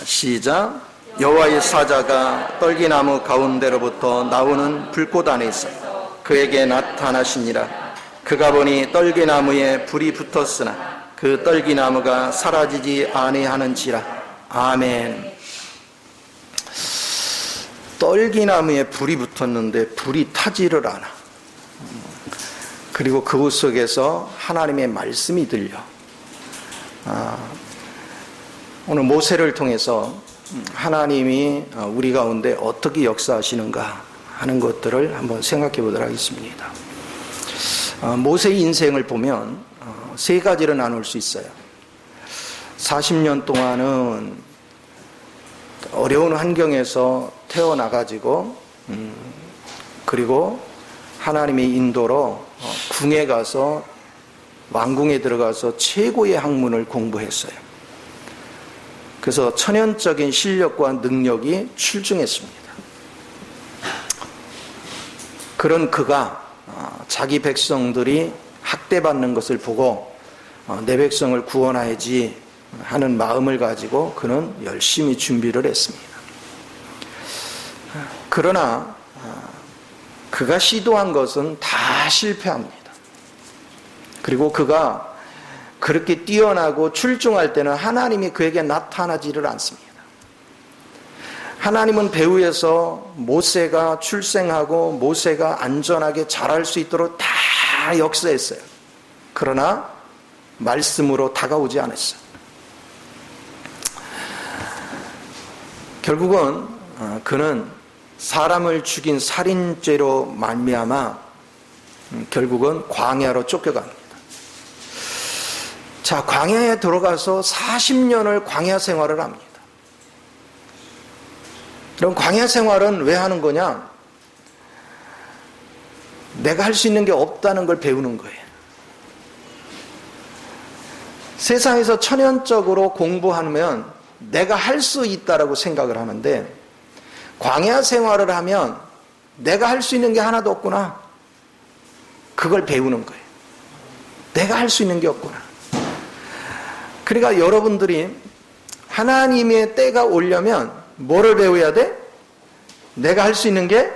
시작. 여호와의 사자가 떨기나무 가운데로부터 나오는 불꽃 안에 있어 그에게 나타나시니라. 그가 보니 떨기나무에 불이 붙었으나 그 떨기나무가 사라지지 아니하는지라. 아멘. 떨기나무에 불이 붙었는데 불이 타지를 않아. 그리고 그곳 속에서 하나님의 말씀이 들려. 오늘 모세를 통해서 하나님이 우리 가운데 어떻게 역사하시는가 하는 것들을 한번 생각해 보도록 하겠습니다. 모세의 인생을 보면 세 가지로 나눌 수 있어요. 40년 동안은 어려운 환경에서 태어나가지고 그리고 하나님의 인도로 궁에 가서 왕궁에 들어가서 최고의 학문을 공부했어요. 그래서 천연적인 실력과 능력이 출중했습니다. 그런 그가 자기 백성들이 학대받는 것을 보고 내 백성을 구원해야지 하는 마음을 가지고 그는 열심히 준비를 했습니다. 그러나 그가 시도한 것은 다 실패합니다. 그리고 그가 그렇게 뛰어나고 출중할 때는 하나님이 그에게 나타나지를 않습니다. 하나님은 배후에서 모세가 출생하고 모세가 안전하게 자랄 수 있도록 다 역사했어요. 그러나 말씀으로 다가오지 않았어요. 결국은 그는 사람을 죽인 살인죄로 말미암아 결국은 광야로 쫓겨갑니다. 자, 광야에 들어가서 40년을 광야 생활을 합니다. 그럼 광야 생활은 왜 하는 거냐? 내가 할 수 있는 게 없다는 걸 배우는 거예요. 세상에서 천연적으로 공부하면 내가 할 수 있다라고 생각을 하는데 광야 생활을 하면 내가 할 수 있는 게 하나도 없구나. 그걸 배우는 거예요. 내가 할 수 있는 게 없구나. 그러니까 여러분들이 하나님의 때가 오려면 뭐를 배워야 돼? 내가 할 수 있는 게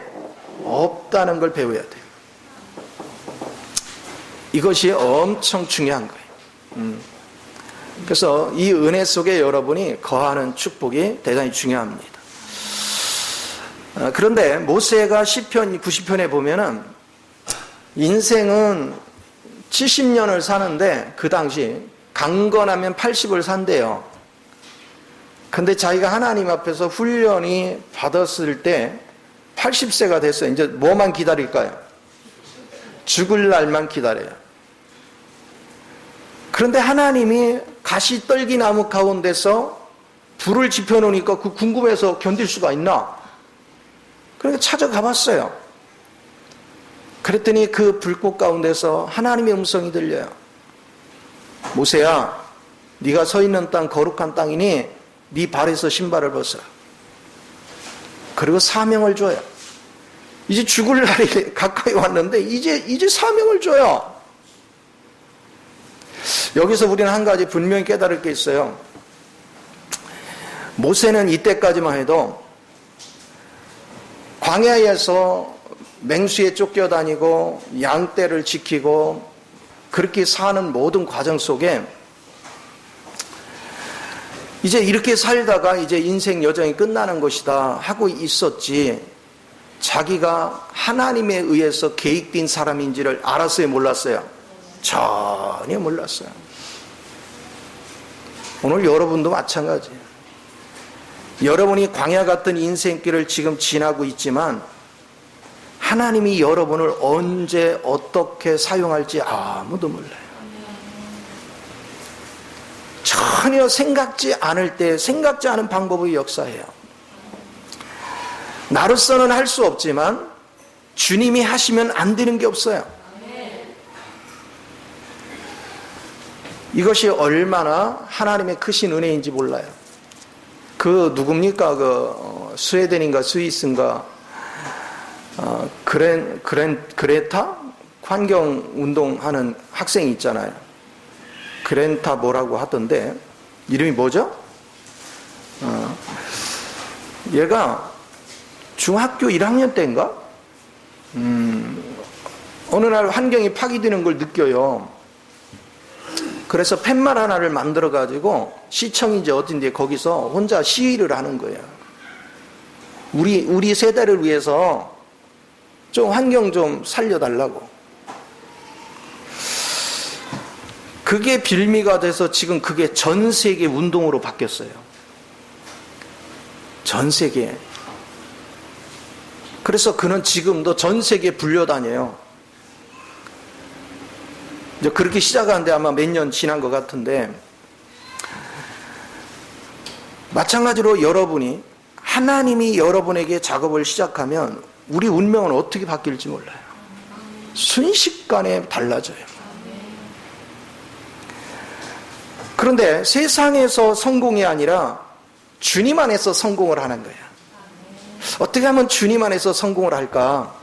없다는 걸 배워야 돼요. 이것이 엄청 중요한 거예요. 그래서 이 은혜 속에 여러분이 거하는 축복이 대단히 중요합니다. 그런데 모세가 시편 90편에 보면은 인생은 70년을 사는데 그 당시 강건하면 80을 산대요. 근데 자기가 하나님 앞에서 훈련이 받았을 때 80세가 됐어요. 이제 뭐만 기다릴까요? 죽을 날만 기다려요. 그런데 하나님이 가시떨기나무 가운데서 불을 지펴놓으니까 그 궁금해서 견딜 수가 있나? 그러니까 찾아가 봤어요. 그랬더니 그 불꽃 가운데서 하나님의 음성이 들려요. 모세야, 네가 서 있는 땅 거룩한 땅이니 네 발에서 신발을 벗어라. 그리고 사명을 줘요. 이제 죽을 날이 가까이 왔는데 이제 사명을 줘요. 여기서 우리는 한 가지 분명히 깨달을 게 있어요. 모세는 이때까지만 해도 광야에서 맹수에 쫓겨다니고 양떼를 지키고 그렇게 사는 모든 과정 속에 이제 이렇게 살다가 이제 인생 여정이 끝나는 것이다 하고 있었지, 자기가 하나님에 의해서 계획된 사람인지를 알았어요, 몰랐어요? 전혀 몰랐어요. 오늘 여러분도 마찬가지예요. 여러분이 광야 같은 인생길을 지금 지나고 있지만 하나님이 여러분을 언제 어떻게 사용할지 아무도 몰라요. 전혀 생각지 않을 때 생각지 않은 방법의 역사예요. 나로서는 할 수 없지만 주님이 하시면 안 되는 게 없어요. 이것이 얼마나 하나님의 크신 은혜인지 몰라요. 그 누굽니까? 스웨덴인가 스위스인가 그레타? 환경운동하는 학생이 있잖아요. 그레타 뭐라고 하던데 이름이 뭐죠? 얘가 중학교 1학년 때인가? 어느 날 환경이 파괴되는 걸 느껴요. 그래서 팻말 하나를 만들어 가지고 시청인지 어딘데 거기서 혼자 시위를 하는 거예요. 우리 세대를 위해서 좀 환경 좀 살려달라고. 그게 빌미가 돼서 지금 그게 전 세계 운동으로 바뀌었어요. 전 세계. 그래서 그는 지금도 전 세계에 불려다녀요. 이제 그렇게 시작하는데 아마 몇 년 지난 것 같은데, 마찬가지로 여러분이 하나님이 여러분에게 작업을 시작하면 우리 운명은 어떻게 바뀔지 몰라요. 순식간에 달라져요. 그런데 세상에서 성공이 아니라 주님 안에서 성공을 하는 거예요. 어떻게 하면 주님 안에서 성공을 할까?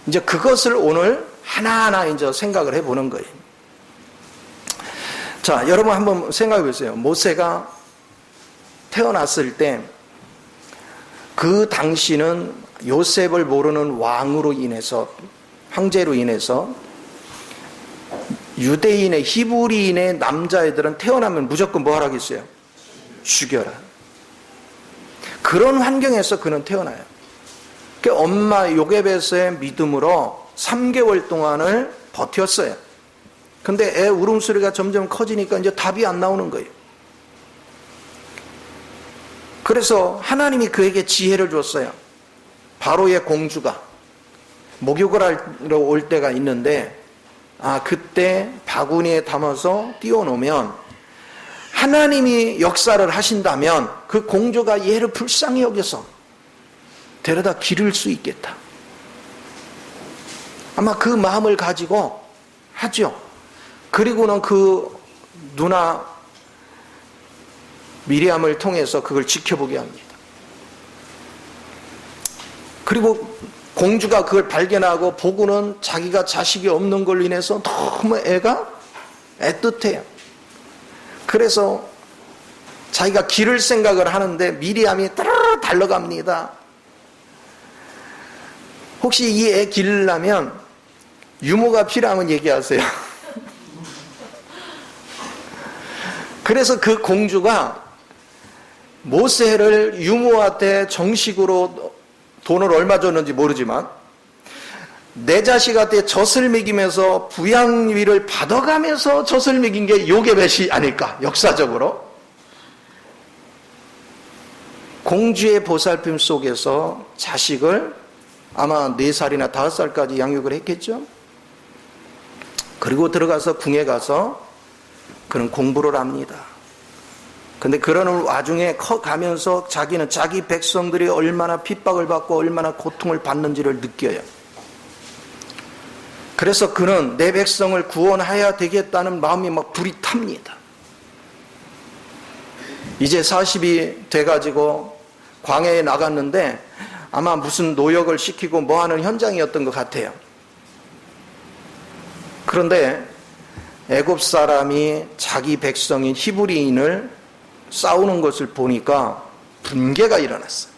이제 그것을 오늘 하나하나 이제 생각을 해보는 거예요. 자, 여러분 한번 생각해 보세요. 모세가 태어났을 때 그 당시는 요셉을 모르는 왕으로 인해서, 황제로 인해서 유대인의, 히브리인의 남자애들은 태어나면 무조건 뭐 하라겠어요? 죽여라. 그런 환경에서 그는 태어나요. 그러니까 엄마 요게벳의 믿음으로 3개월 동안을 버텼어요. 근데 애 울음소리가 점점 커지니까 이제 답이 안 나오는 거예요. 그래서 하나님이 그에게 지혜를 줬어요. 바로의 공주가 목욕을 하러 올 때가 있는데, 그때 바구니에 담아서 띄워놓으면 하나님이 역사를 하신다면 그 공주가 얘를 불쌍히 여겨서 데려다 기를 수 있겠다. 아마 그 마음을 가지고 하죠. 그리고는 그 누나 미리암을 통해서 그걸 지켜보게 합니다. 그리고 공주가 그걸 발견하고 보고는 자기가 자식이 없는 걸로 인해서 너무 애가 애틋해요. 그래서 자기가 기를 생각을 하는데 미리암이 따라라 달려갑니다. 혹시 이 애 기르려면 유모가 필요하면 얘기하세요. 그래서 그 공주가 모세를 유모한테 정식으로 돈을 얼마 줬는지 모르지만 내 자식한테 젖을 먹이면서 부양위를 받아가면서 젖을 먹인 게 요게벳이 아닐까, 역사적으로. 공주의 보살핌 속에서 자식을 아마 4살이나 5살까지 양육을 했겠죠. 그리고 들어가서 궁에 가서 그는 공부를 합니다. 근데 그러는 와중에 커가면서 자기는 자기 백성들이 얼마나 핍박을 받고 얼마나 고통을 받는지를 느껴요. 그래서 그는 내 백성을 구원해야 되겠다는 마음이 막 불이 탑니다. 이제 40이 돼가지고 광야에 나갔는데 아마 무슨 노역을 시키고 뭐 하는 현장이었던 것 같아요. 그런데 애굽 사람이 자기 백성인 히브리인을 싸우는 것을 보니까 분개가 일어났어요.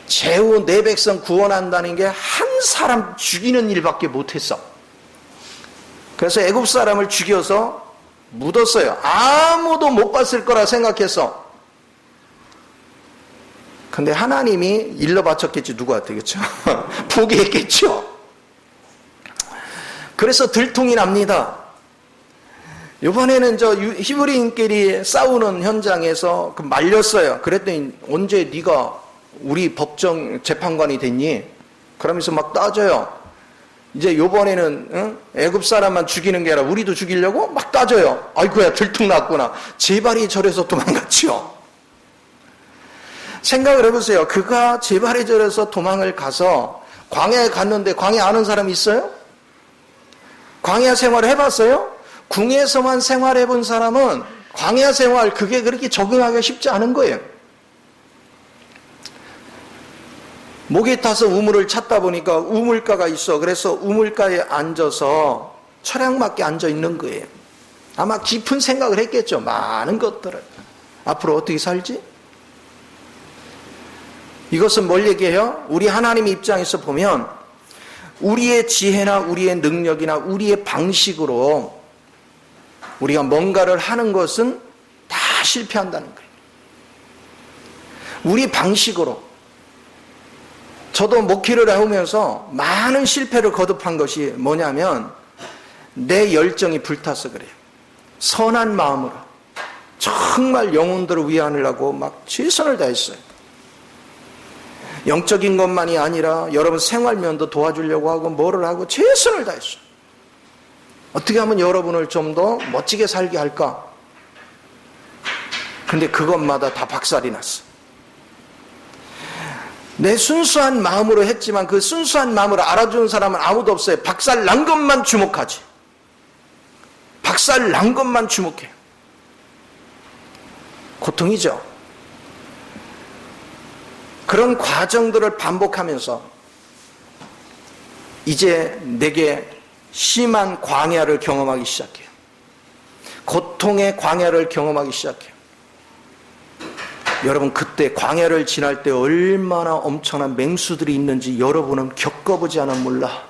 최후 내 백성 구원한다는 게 한 사람 죽이는 일밖에 못했어. 그래서 애굽 사람을 죽여서 묻었어요. 아무도 못 봤을 거라 생각해서. 근데 하나님이 일러 바쳤겠지. 누구한테, 그렇죠? 포기했겠죠. 그래서 들통이 납니다. 이번에는 히브리인끼리 싸우는 현장에서 말렸어요. 그랬더니 언제 네가 우리 법정 재판관이 됐니? 그러면서 막 따져요. 이제 이번에는 애굽 사람만 죽이는 게 아니라 우리도 죽이려고 막 따져요. 아이고야, 들통났구나. 제발이 절에서 도망갔죠. 생각을 해보세요. 그가 제발이 절에서 도망을 가서 광야에 갔는데 광야 아는 사람 있어요? 광야 생활을 해봤어요? 궁에서만 생활해본 사람은 광야 생활 그게 그렇게 적응하기가 쉽지 않은 거예요. 목에 타서 우물을 찾다 보니까 우물가가 있어. 그래서 우물가에 앉아서 철양맞게 앉아 있는 거예요. 아마 깊은 생각을 했겠죠. 많은 것들을. 앞으로 어떻게 살지? 이것은 뭘 얘기해요? 우리 하나님의 입장에서 보면 우리의 지혜나 우리의 능력이나 우리의 방식으로 우리가 뭔가를 하는 것은 다 실패한다는 거예요. 우리 방식으로. 저도 목회를 해오면서 많은 실패를 거듭한 것이 뭐냐면 내 열정이 불타서 그래요. 선한 마음으로 정말 영혼들을 위하려고 막 최선을 다했어요. 영적인 것만이 아니라 여러분 생활면도 도와주려고 하고 뭐를 하고 최선을 다했어요. 어떻게 하면 여러분을 좀 더 멋지게 살게 할까? 근데 그것마다 다 박살이 났어. 내 순수한 마음으로 했지만 그 순수한 마음으로 알아주는 사람은 아무도 없어요. 박살 난 것만 주목하지. 박살 난 것만 주목해요. 고통이죠. 그런 과정들을 반복하면서 이제 내게 심한 광야를 경험하기 시작해요. 고통의 광야를 경험하기 시작해요. 여러분 그때 광야를 지날 때 얼마나 엄청난 맹수들이 있는지 여러분은 겪어보지 않으면 몰라.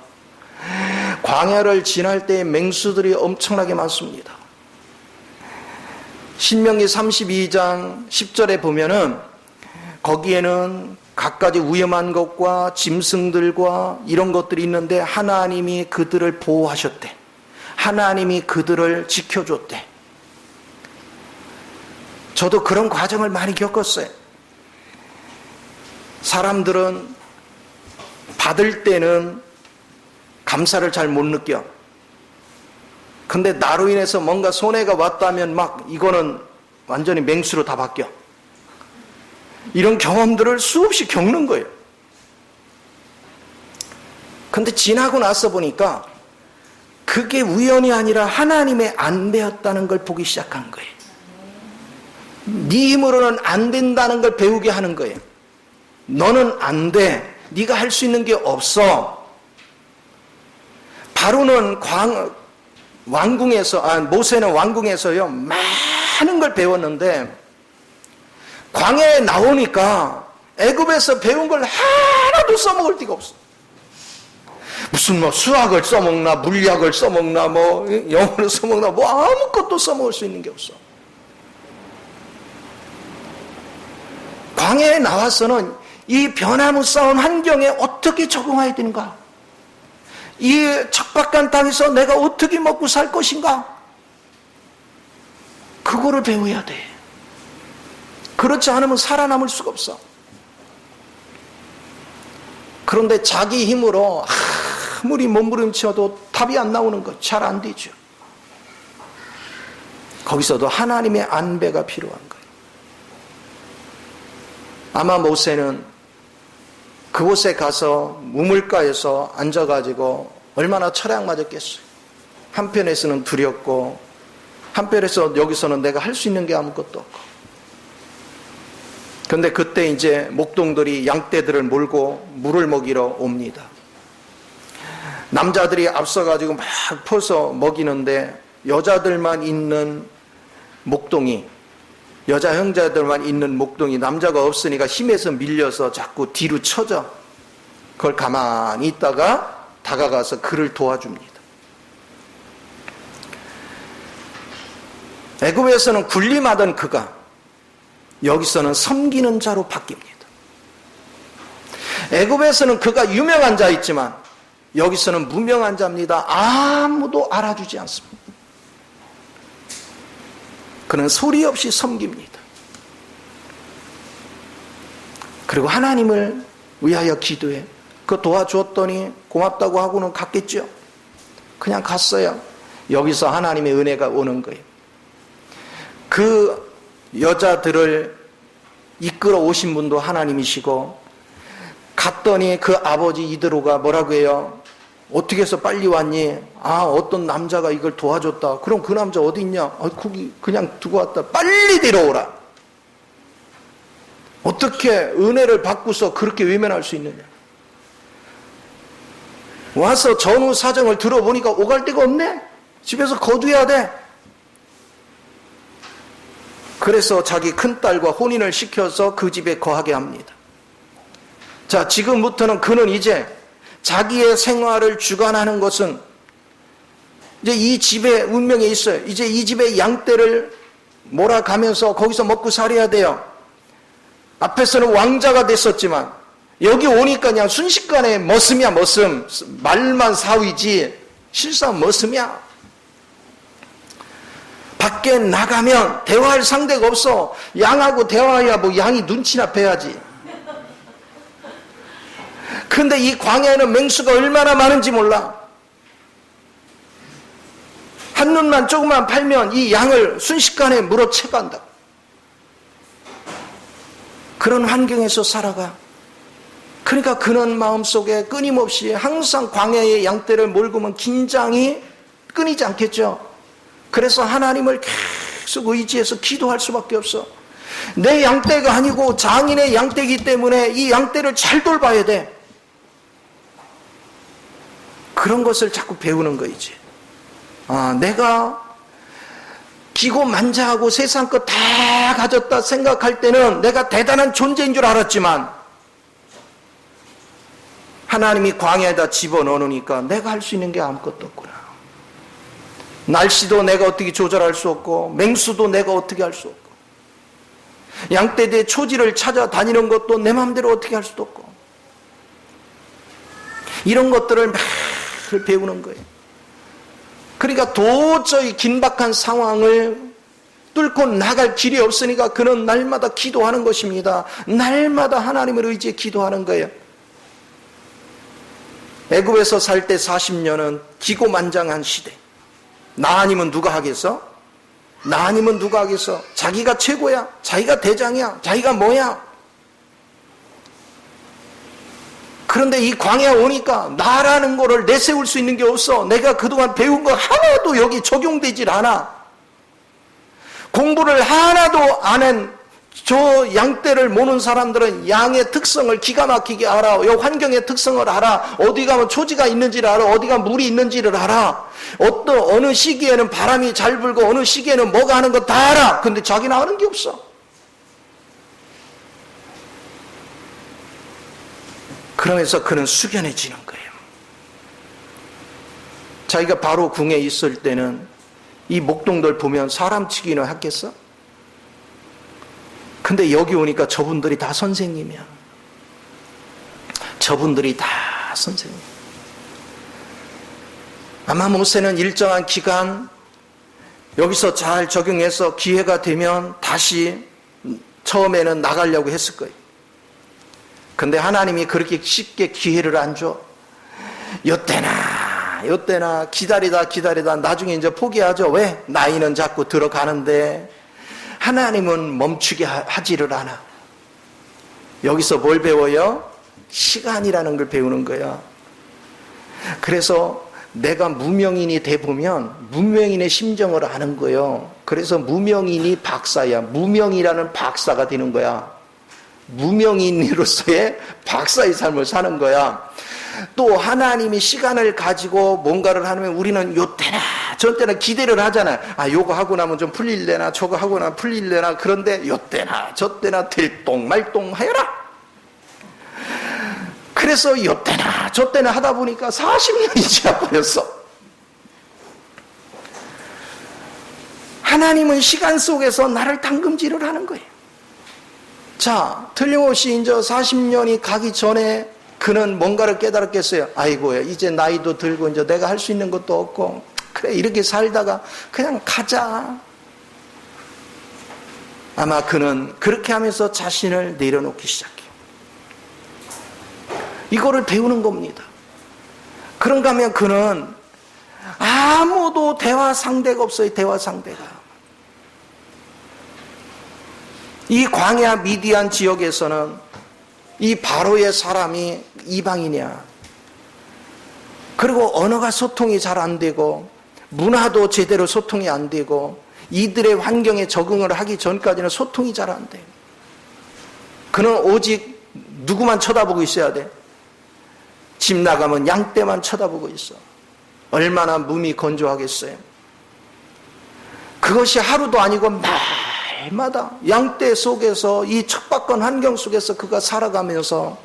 광야를 지날 때의 맹수들이 엄청나게 많습니다. 신명기 32장 10절에 보면은 거기에는 갖가지 위험한 것과 짐승들과 이런 것들이 있는데 하나님이 그들을 보호하셨대. 하나님이 그들을 지켜줬대. 저도 그런 과정을 많이 겪었어요. 사람들은 받을 때는 감사를 잘 못 느껴. 근데 나로 인해서 뭔가 손해가 왔다면 막 이거는 완전히 맹수로 다 바뀌어. 이런 경험들을 수없이 겪는 거예요. 근데 지나고 나서 보니까 그게 우연이 아니라 하나님의 안배였다는 걸 보기 시작한 거예요. 네 힘으로는 안 된다는 걸 배우게 하는 거예요. 너는 안 돼. 네가 할 수 있는 게 없어. 바로는 모세는 왕궁에서요 많은 걸 배웠는데 광야에 나오니까 애굽에서 배운 걸 하나도 써먹을 데가 없어. 무슨 뭐 수학을 써먹나 물리학을 써먹나 뭐 영어를 써먹나 뭐 아무것도 써먹을 수 있는 게 없어. 광야에 나와서는 이 변화무쌍한 환경에 어떻게 적응해야 되는가? 이 척박한 땅에서 내가 어떻게 먹고 살 것인가? 그거를 배워야 돼. 그렇지 않으면 살아남을 수가 없어. 그런데 자기 힘으로 아무리 몸부림쳐도 답이 안 나오는 것 잘 안 되죠. 거기서도 하나님의 안배가 필요한 거예요. 아마 모세는 그곳에 가서 우물가에서 앉아가지고 얼마나 철학 맞았겠어요. 한편에서는 두렵고 한편에서 여기서는 내가 할 수 있는 게 아무것도 없고. 그런데 그때 이제 목동들이 양떼들을 몰고 물을 먹이러 옵니다. 남자들이 앞서가지고 막 퍼서 먹이는데 여자들만 있는 목동이, 여자 형제들만 있는 목동이 남자가 없으니까 힘에서 밀려서 자꾸 뒤로 쳐져. 그걸 가만히 있다가 다가가서 그를 도와줍니다. 애굽에서는 군림하던 그가 여기서는 섬기는 자로 바뀝니다. 애굽에서는 그가 유명한 자였지만 여기서는 무명한 자입니다. 아무도 알아주지 않습니다. 그는 소리 없이 섬깁니다. 그리고 하나님을 위하여 기도해. 그 도와주었더니 고맙다고 하고는 갔겠죠. 그냥 갔어요. 여기서 하나님의 은혜가 오는 거예요. 그 여자들을 이끌어 오신 분도 하나님이시고, 갔더니 그 아버지 이드로가 뭐라고 해요? 어떻게 해서 빨리 왔니? 어떤 남자가 이걸 도와줬다. 그럼 그 남자 어디 있냐? 거기 그냥 두고 왔다. 빨리 데려오라. 어떻게 은혜를 받고서 그렇게 외면할 수 있느냐? 와서 전후 사정을 들어보니까 오갈 데가 없네? 집에서 거두어야 돼. 그래서 자기 큰딸과 혼인을 시켜서 그 집에 거하게 합니다. 자, 지금부터는 그는 이제 자기의 생활을 주관하는 것은 이제 이 집의 운명에 있어요. 이제 이 집의 양떼를 몰아가면서 거기서 먹고 살아야 돼요. 앞에서는 왕자가 됐었지만 여기 오니까 그냥 순식간에 머슴이야, 머슴. 말만 사위지 실상 머슴이야. 밖에 나가면 대화할 상대가 없어. 양하고 대화해야 뭐 양이 눈치나 봐야지. 근데 이 광야에는 맹수가 얼마나 많은지 몰라. 한눈만 조금만 팔면 이 양을 순식간에 물어채간다. 그런 환경에서 살아가. 그러니까 그는 마음속에 끊임없이 항상 광야의 양떼를 몰고면 긴장이 끊이지 않겠죠. 그래서 하나님을 계속 의지해서 기도할 수밖에 없어. 내 양떼가 아니고 장인의 양떼이기 때문에 이 양떼를 잘 돌봐야 돼. 그런 것을 자꾸 배우는 거이지. 내가 기고만장하고 세상 것 다 가졌다 생각할 때는 내가 대단한 존재인 줄 알았지만 하나님이 광야에다 집어넣으니까 내가 할 수 있는 게 아무것도 없구나. 날씨도 내가 어떻게 조절할 수 없고 맹수도 내가 어떻게 할 수 없고 양떼의 초지를 찾아다니는 것도 내 마음대로 어떻게 할 수도 없고 이런 것들을 매일 배우는 거예요. 그러니까 도저히 긴박한 상황을 뚫고 나갈 길이 없으니까 그는 날마다 기도하는 것입니다. 날마다 하나님을 의지해 기도하는 거예요. 애굽에서 살 때 40년은 기고만장한 시대. 나 아니면 누가 하겠어? 나 아니면 누가 하겠어? 자기가 최고야. 자기가 대장이야. 자기가 뭐야? 그런데 이 광야 오니까 나라는 거를 내세울 수 있는 게 없어. 내가 그동안 배운 거 하나도 여기 적용되질 않아. 공부를 하나도 안 한 저 양떼를 모는 사람들은 양의 특성을 기가 막히게 알아. 이 환경의 특성을 알아. 어디 가면 초지가 있는지를 알아. 어디 가면 물이 있는지를 알아. 어느 시기에는 바람이 잘 불고 어느 시기에는 뭐가 하는 거 다 알아. 근데 자기는 아는 게 없어. 그러면서 그는 숙연해지는 거예요. 자기가 바로 궁에 있을 때는 이 목동들 보면 사람 치기는 했겠어? 근데 여기 오니까 저분들이 다 선생님이야. 저분들이 다 선생님. 아마 모세는 일정한 기간 여기서 잘 적용해서 기회가 되면 다시 처음에는 나가려고 했을 거예요. 근데 하나님이 그렇게 쉽게 기회를 안 줘. 요때나 기다리다 나중에 이제 포기하죠. 왜? 나이는 자꾸 들어가는데 하나님은 멈추게 하지를 않아. 여기서 뭘 배워요? 시간이라는 걸 배우는 거야. 그래서 내가 무명인이 돼보면 무명인의 심정을 아는 거예요. 그래서 무명인이 박사야. 무명이라는 박사가 되는 거야. 무명인으로서의 박사의 삶을 사는 거야. 또 하나님이 시간을 가지고 뭔가를 하면 우리는 요때나 저때나 기대를 하잖아요. 요거 하고 나면 좀 풀릴래나 저거 하고 나면 풀릴래나. 그런데 요때나 저때나 들똥말똥 하여라. 그래서 요때나 저때나 하다 보니까 40년이 지나버렸어. 하나님은 시간 속에서 나를 당금질을 하는 거예요. 자, 틀림없이 이제 40년이 가기 전에 그는 뭔가를 깨달았겠어요. 아이고야, 이제 나이도 들고 이제 내가 할 수 있는 것도 없고, 그래, 이렇게 살다가 그냥 가자. 아마 그는 그렇게 하면서 자신을 내려놓기 시작해요. 이거를 배우는 겁니다. 그런가 하면 그는 아무도 대화 상대가 없어요. 대화 상대가. 이 광야 미디안 지역에서는 이 바로의 사람이 이방인이야. 그리고 언어가 소통이 잘 안 되고 문화도 제대로 소통이 안 되고 이들의 환경에 적응을 하기 전까지는 소통이 잘 안 돼. 그는 오직 누구만 쳐다보고 있어야 돼? 집 나가면 양떼만 쳐다보고 있어. 얼마나 몸이 건조하겠어요. 그것이 하루도 아니고 날마다 양떼 속에서 이 척박한 환경 속에서 그가 살아가면서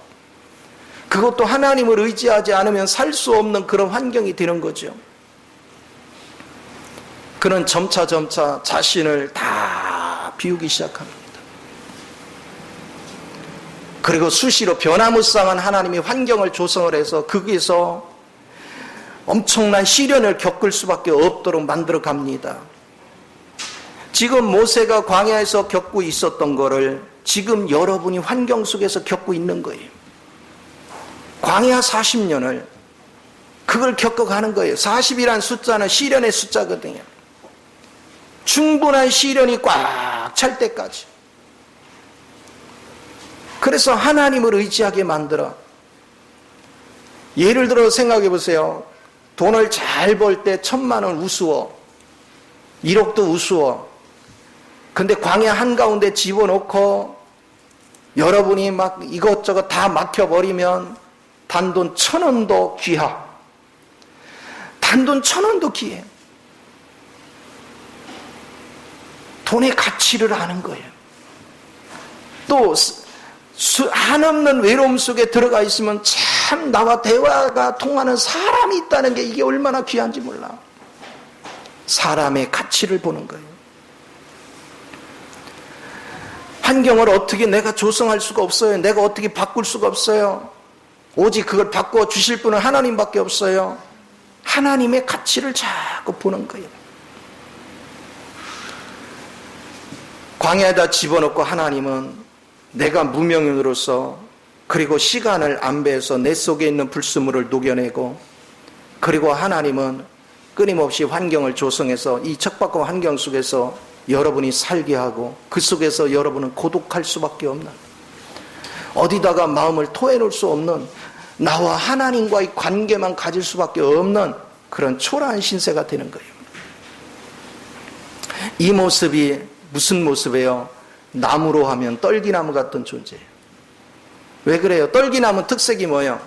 그것도 하나님을 의지하지 않으면 살 수 없는 그런 환경이 되는 거죠. 그는 점차 자신을 다 비우기 시작합니다. 그리고 수시로 변화무쌍한 하나님이 환경을 조성을 해서 거기서 엄청난 시련을 겪을 수밖에 없도록 만들어 갑니다. 지금 모세가 광야에서 겪고 있었던 거를 지금 여러분이 환경 속에서 겪고 있는 거예요. 광야 40년을 그걸 겪어가는 거예요. 40이란 숫자는 시련의 숫자거든요. 충분한 시련이 꽉 찰 때까지. 그래서 하나님을 의지하게 만들어. 예를 들어 생각해 보세요. 돈을 잘 벌 때 1,000만 원 우스워. 1억도 우스워. 근데 광야 한가운데 집어넣고 여러분이 막 이것저것 다 막혀버리면 단돈 1,000원도 귀하. 단돈 1,000원도 귀해. 돈의 가치를 아는 거예요. 또 한없는 외로움 속에 들어가 있으면 참 나와 대화가 통하는 사람이 있다는 게 이게 얼마나 귀한지 몰라. 사람의 가치를 보는 거예요. 환경을 어떻게 내가 조성할 수가 없어요. 내가 어떻게 바꿀 수가 없어요. 오직 그걸 바꿔 주실 분은 하나님밖에 없어요. 하나님의 가치를 자꾸 보는 거예요. 광야에다 집어넣고 하나님은 내가 무명인으로서 그리고 시간을 안배해서 내 속에 있는 불순물을 녹여내고 그리고 하나님은 끊임없이 환경을 조성해서 이 척박한 환경 속에서 여러분이 살게 하고 그 속에서 여러분은 고독할 수밖에 없는 어디다가 마음을 토해놓을 수 없는 나와 하나님과의 관계만 가질 수밖에 없는 그런 초라한 신세가 되는 거예요. 이 모습이 무슨 모습이에요? 나무로 하면 떨기나무 같은 존재예요. 왜 그래요? 떨기나무 특색이 뭐예요?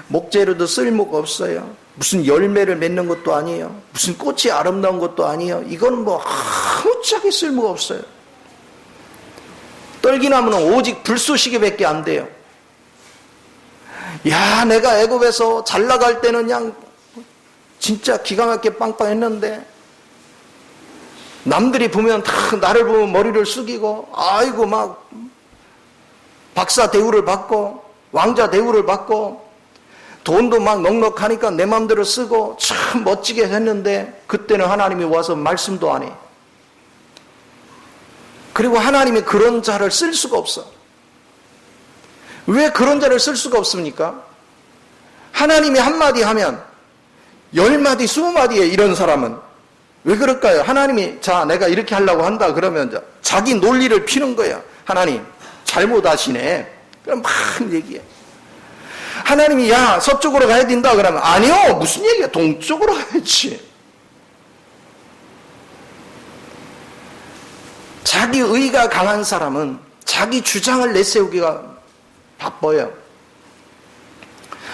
목재로도 쓸모가 없어요. 무슨 열매를 맺는 것도 아니에요. 무슨 꽃이 아름다운 것도 아니에요. 이건 뭐 아무짝에 쓸모가 없어요. 떨기나무는 오직 불쏘시개밖에 안 돼요. 야, 내가 애굽에서 잘 나갈 때는 그냥 진짜 기가 막히게 빵빵했는데 남들이 보면 다 나를 보면 머리를 숙이고 아이고 막 박사 대우를 받고 왕자 대우를 받고 돈도 막 넉넉하니까 내 마음대로 쓰고 참 멋지게 했는데 그때는 하나님이 와서 말씀도 안 해. 그리고 하나님이 그런 자를 쓸 수가 없어. 왜 그런 자를 쓸 수가 없습니까? 하나님이 한마디 하면 10마디 20마디에 이런 사람은 왜 그럴까요? 하나님이 자 내가 이렇게 하려고 한다 그러면 자기 논리를 피는 거야. 하나님 잘못하시네. 그럼 막 얘기해. 하나님이 야 서쪽으로 가야 된다 그러면 아니요 무슨 얘기야 동쪽으로 가야지. 자기 의가 강한 사람은 자기 주장을 내세우기가 바빠요.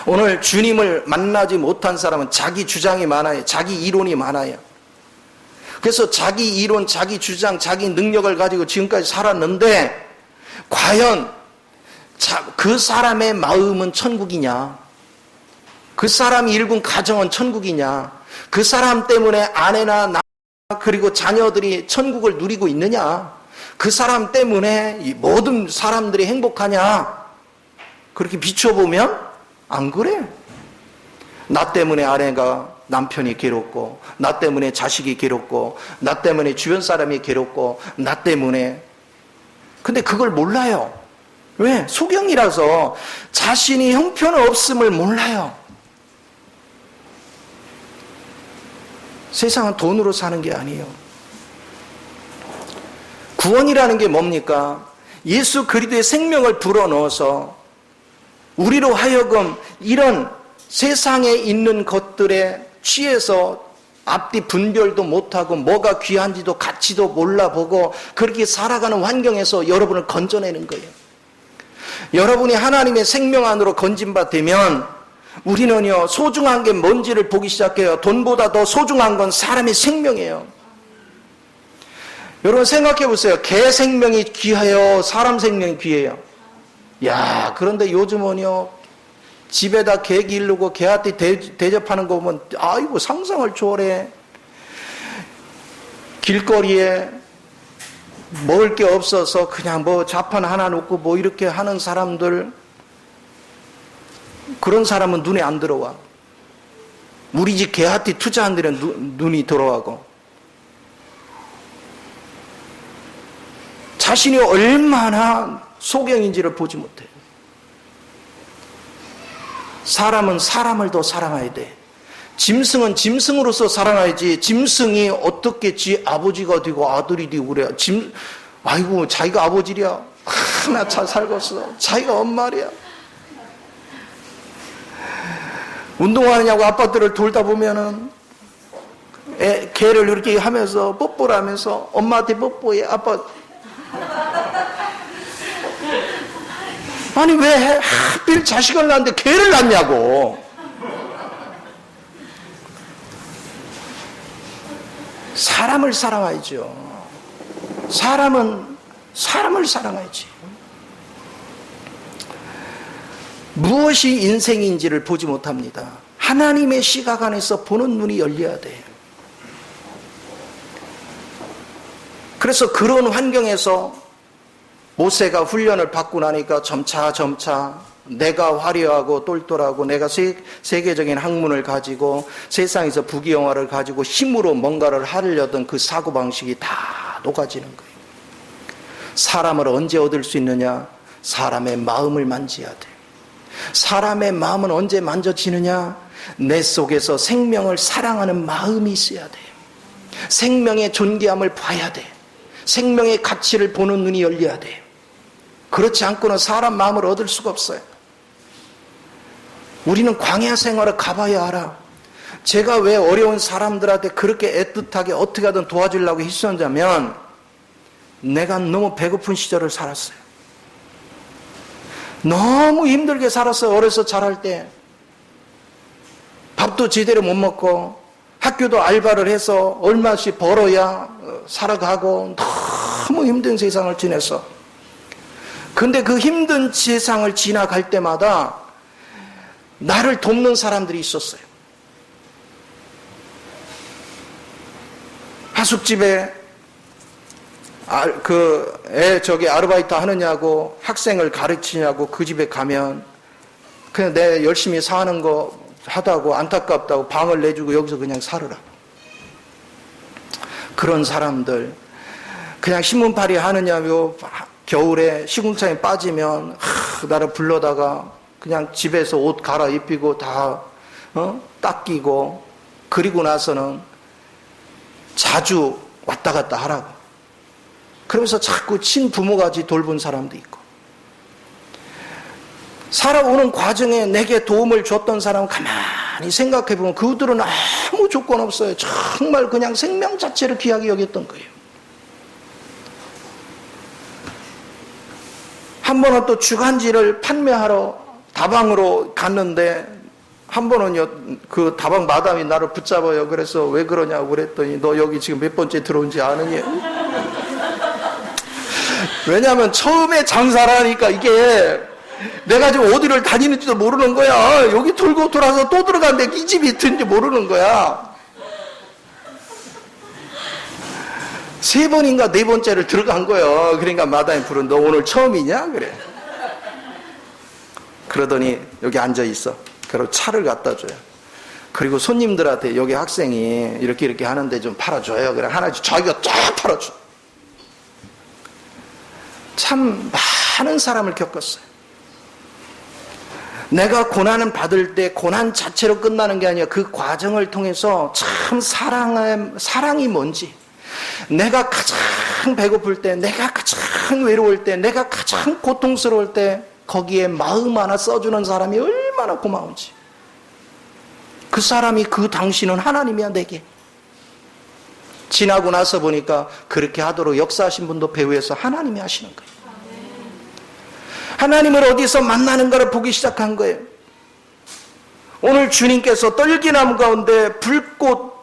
오늘 주님을 만나지 못한 사람은 자기 주장이 많아요. 자기 이론이 많아요. 그래서 자기 이론, 자기 주장, 자기 능력을 가지고 지금까지 살았는데 과연 그 사람의 마음은 천국이냐? 그 사람이 일군 가정은 천국이냐? 그 사람 때문에 아내나 나 그리고 자녀들이 천국을 누리고 있느냐? 그 사람 때문에 이 모든 사람들이 행복하냐? 그렇게 비춰보면 안 그래. 나 때문에 아내가 남편이 괴롭고 나 때문에 자식이 괴롭고 나 때문에 주변 사람이 괴롭고 나 때문에 근데 그걸 몰라요. 왜? 소경이라서 자신이 형편없음을 몰라요. 세상은 돈으로 사는 게 아니에요. 구원이라는 게 뭡니까? 예수 그리스도의 생명을 불어넣어서 우리로 하여금 이런 세상에 있는 것들에 취해서 앞뒤 분별도 못하고 뭐가 귀한지도 가치도 몰라보고 그렇게 살아가는 환경에서 여러분을 건져내는 거예요. 여러분이 하나님의 생명 안으로 건진바 되면 우리는요 소중한 게 뭔지를 보기 시작해요. 돈보다 더 소중한 건 사람의 생명이에요. 여러분 생각해 보세요. 개 생명이 귀해요? 사람 생명이 귀해요? 야, 그런데 요즘은요 집에다 개 기르고 개한테 대접하는 거 보면 아이고 상상을 초월해. 길거리에 먹을 게 없어서 그냥 뭐 자판 하나 놓고 뭐 이렇게 하는 사람들, 그런 사람은 눈에 안 들어와. 우리 집 개한테 투자한 데는 눈이 들어가고. 자신이 얼마나 소경인지를 보지 못해. 사람은 사람을 더 사랑해야 돼. 짐승은 짐승으로서 사랑해야지. 짐승이 어떻게 지 아버지가 되고 아들이 되고 그래. 아이고 자기가 아버지랴. 나 잘 살겠어. 자기가 엄마랴. 운동하느냐고 아빠들을 돌다 보면은 개를 이렇게 하면서 뽀뽀를 하면서 엄마한테 뽀뽀해. 아빠. 아니 왜 하필 자식을 낳는데 개를 낳냐고. 사람을 사랑하죠. 사람은 사람을 사랑하지. 무엇이 인생인지를 보지 못합니다. 하나님의 시각 안에서 보는 눈이 열려야 돼. 그래서 그런 환경에서 모세가 훈련을 받고 나니까 점차 내가 화려하고 똘똘하고 내가 세계적인 학문을 가지고 세상에서 부귀영화를 가지고 힘으로 뭔가를 하려던 그 사고방식이 다 녹아지는 거예요. 사람을 언제 얻을 수 있느냐? 사람의 마음을 만져야 돼. 사람의 마음은 언제 만져지느냐? 내 속에서 생명을 사랑하는 마음이 있어야 돼. 생명의 존귀함을 봐야 돼. 생명의 가치를 보는 눈이 열려야 돼. 그렇지 않고는 사람 마음을 얻을 수가 없어요. 우리는 광야 생활을 가봐야 알아. 제가 왜 어려운 사람들한테 그렇게 애틋하게 어떻게 하든 도와주려고 했었냐면 내가 너무 배고픈 시절을 살았어요. 너무 힘들게 살았어요. 어려서 자랄 때 밥도 제대로 못 먹고 학교도 알바를 해서 얼마씩 벌어야 살아가고 너무 힘든 세상을 지냈어. 근데 그 힘든 세상을 지나갈 때마다 나를 돕는 사람들이 있었어요. 하숙집에 저기 아르바이트 하느냐고 학생을 가르치냐고 그 집에 가면 그냥 내 열심히 사는 거 하다고 안타깝다고 방을 내주고 여기서 그냥 살으라. 그런 사람들 그냥 신문팔이 하느냐고 겨울에 시궁창에 빠지면 나를 불러다가 그냥 집에서 옷 갈아입히고 다 닦이고 그리고 나서는 자주 왔다 갔다 하라고. 그러면서 자꾸 친부모같이 돌본 사람도 있고 살아오는 과정에 내게 도움을 줬던 사람은 가만히 생각해보면 그들은 아무 조건 없어요. 정말 그냥 생명 자체를 귀하게 여겼던 거예요. 한 번은 또 주간지를 판매하러 다방으로 갔는데 한 번은요 그 다방 마담이 나를 붙잡아요. 그래서 왜 그러냐고 그랬더니 너 여기 지금 몇 번째 들어온지 아느니? 왜냐하면 처음에 장사를 하니까 이게 내가 지금 어디를 다니는지도 모르는 거야. 여기 돌고 돌아서 또 들어가는데 이 집이 있든지 모르는 거야. 3번인가 4번째를 들어간 거예요. 그러니까 마담이 부른 너 오늘 처음이냐? 그래. 그러더니 여기 앉아 있어. 그리고 차를 갖다 줘요. 그리고 손님들한테 여기 학생이 이렇게 하는데 좀 팔아줘요. 그래 하나씩 자기가 쫙 팔아줘. 참 많은 사람을 겪었어요. 내가 고난을 받을 때 고난 자체로 끝나는 게 아니라 그 과정을 통해서 참 사랑이 뭔지, 내가 가장 배고플 때, 내가 가장 외로울 때, 내가 가장 고통스러울 때 거기에 마음 하나 써주는 사람이 얼마나 고마운지. 그 사람이 그 당신은 하나님이야 내게. 지나고 나서 보니까 그렇게 하도록 역사하신 분도 배후에서 하나님이 하시는 거예요. 하나님을 어디서 만나는 가를 보기 시작한 거예요. 오늘 주님께서 떨기나무 가운데 불꽃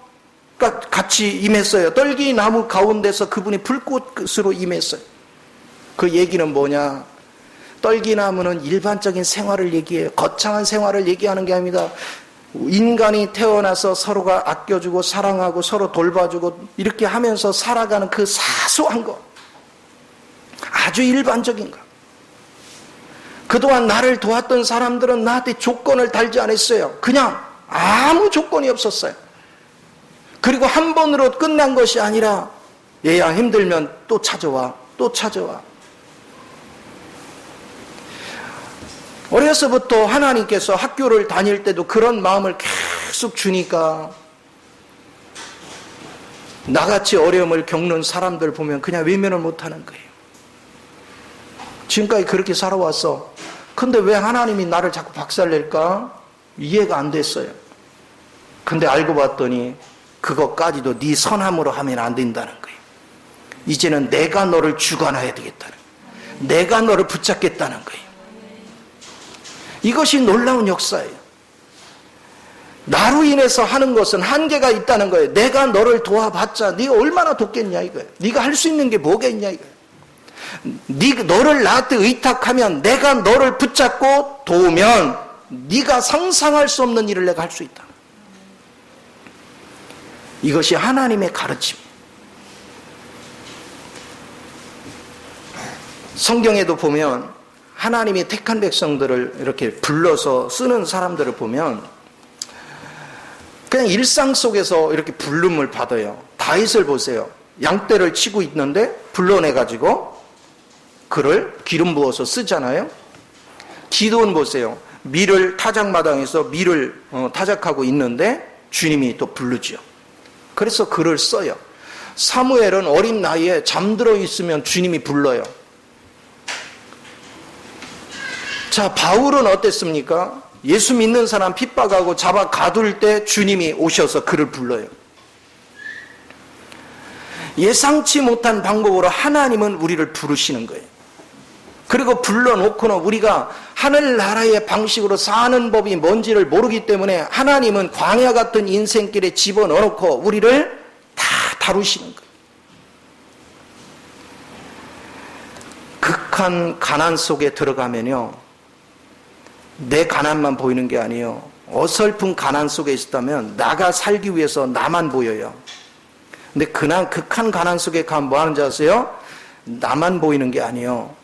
같이 임했어요. 떨기나무 가운데서 그분이 불꽃으로 임했어요. 그 얘기는 뭐냐? 떨기나무는 일반적인 생활을 얘기해요. 거창한 생활을 얘기하는 게 아닙니다. 인간이 태어나서 서로가 아껴주고 사랑하고 서로 돌봐주고 이렇게 하면서 살아가는 그 사소한 거, 아주 일반적인 거. 그동안 나를 도왔던 사람들은 나한테 조건을 달지 않았어요. 그냥 아무 조건이 없었어요. 그리고 한 번으로 끝난 것이 아니라 얘야 힘들면 또 찾아와, 또 찾아와. 어려서부터 하나님께서 학교를 다닐 때도 그런 마음을 계속 주니까 나같이 어려움을 겪는 사람들 보면 그냥 외면을 못하는 거예요. 지금까지 그렇게 살아왔어. 근데 왜 하나님이 나를 자꾸 박살낼까? 이해가 안 됐어요. 근데 알고 봤더니 그것까지도 네 선함으로 하면 안 된다는 거예요. 이제는 내가 너를 주관해야 되겠다는 거예요. 내가 너를 붙잡겠다는 거예요. 이것이 놀라운 역사예요. 나로 인해서 하는 것은 한계가 있다는 거예요. 내가 너를 도와봤자 네가 얼마나 돕겠냐 이거예요. 네가 할 수 있는 게 뭐가 있냐 이거예요. 너를 나한테 의탁하면 내가 너를 붙잡고 도우면 네가 상상할 수 없는 일을 내가 할 수 있다. 이것이 하나님의 가르침. 성경에도 보면 하나님이 택한 백성들을 이렇게 불러서 쓰는 사람들을 보면 그냥 일상 속에서 이렇게 부름을 받아요. 다윗을 보세요. 양떼를 치고 있는데 불러내가지고 그를 기름 부어서 쓰잖아요. 기도원 보세요. 밀을 타작마당에서 밀을 타작하고 있는데 주님이 또 부르죠. 그래서 그를 써요. 사무엘은 어린 나이에 잠들어 있으면 주님이 불러요. 자, 바울은 어땠습니까? 예수 믿는 사람 핍박하고 잡아 가둘 때 주님이 오셔서 그를 불러요. 예상치 못한 방법으로 하나님은 우리를 부르시는 거예요. 그리고 불러놓고는 우리가 하늘나라의 방식으로 사는 법이 뭔지를 모르기 때문에 하나님은 광야 같은 인생길에 집어넣어놓고 우리를 다 다루시는 거예요. 극한 가난 속에 들어가면요, 내 가난만 보이는 게 아니에요. 어설픈 가난 속에 있었다면 나가 살기 위해서 나만 보여요. 근데 그냥 극한 가난 속에 가면 뭐 하는지 아세요? 나만 보이는 게 아니에요.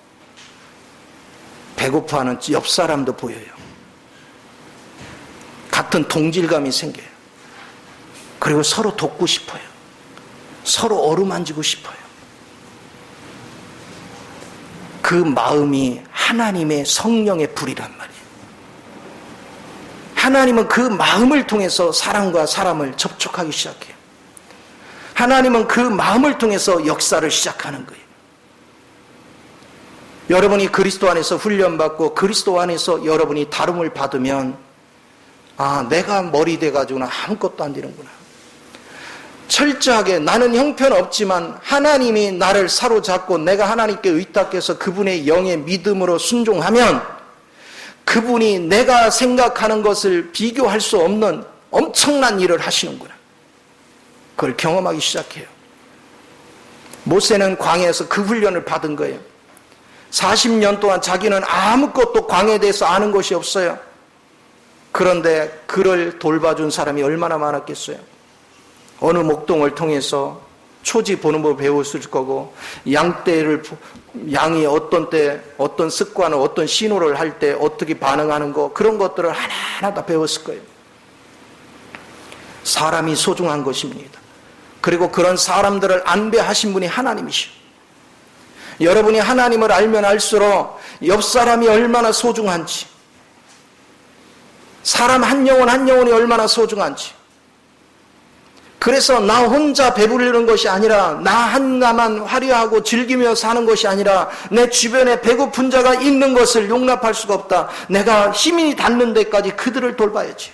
배고파하는 옆 사람도 보여요. 같은 동질감이 생겨요. 그리고 서로 돕고 싶어요. 서로 어루만지고 싶어요. 그 마음이 하나님의 성령의 불이란 말이에요. 하나님은 그 마음을 통해서 사람과 사람을 접촉하기 시작해요. 하나님은 그 마음을 통해서 역사를 시작하는 거예요. 여러분이 그리스도 안에서 훈련받고 그리스도 안에서 여러분이 다름을 받으면 아, 내가 머리 돼가지고는 아무것도 안 되는구나. 철저하게 나는 형편없지만 하나님이 나를 사로잡고 내가 하나님께 의탁해서 그분의 영의 믿음으로 순종하면 그분이 내가 생각하는 것을 비교할 수 없는 엄청난 일을 하시는구나. 그걸 경험하기 시작해요. 모세는 광야에서 그 훈련을 받은 거예요. 40년 동안 자기는 아무것도 광야에 대해서 아는 것이 없어요. 그런데 그를 돌봐준 사람이 얼마나 많았겠어요. 어느 목동을 통해서 초지 보는 법을 배웠을 거고, 양이 어떤 때 어떤 습관을 어떤 신호를 할 때 어떻게 반응하는 거, 그런 것들을 하나하나 다 배웠을 거예요. 사람이 소중한 것입니다. 그리고 그런 사람들을 안배하신 분이 하나님이시오. 여러분이 하나님을 알면 알수록 옆 사람이 얼마나 소중한지, 사람 한 영혼 한 영혼이 얼마나 소중한지. 그래서 나 혼자 배부르는 것이 아니라 나 하나만 화려하고 즐기며 사는 것이 아니라 내 주변에 배고픈 자가 있는 것을 용납할 수가 없다. 내가 힘이 닿는 데까지 그들을 돌봐야지.